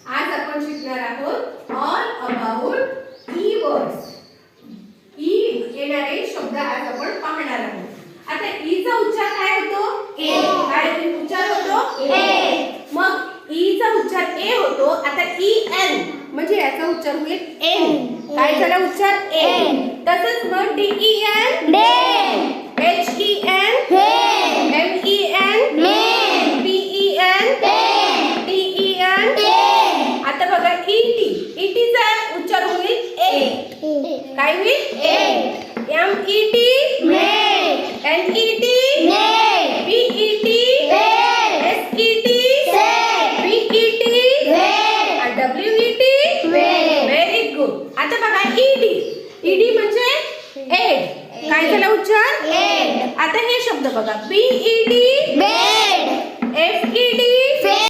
आज आपण शिकणार आहोत all about E words. E येणारे शब्द आज आपण पाहणार आहोत. आता ई चा उच्चार काय होतो? ए. काय उच्चार होतो? ए. मग ई चा उच्चार ए होतो. आता ई एन म्हणजे याचा उच्चार होईल एन. काय झाला उच्चार? ए. तसंच मग D E N den, H E N hen, M E N men, P E N ते, टी ई एन. ते. आता बघा ईटी. ईटीचा उच्चार होईल ए. काय होईल? A. M E T met, N E T net, P E T pet, S E T set, P E T vet, W E T. Wet. Very good. आता बघा ED. ED म्हणजे add. काय झाला उच्चार? Add. आता हे शब्द बघा बी ई डी बे,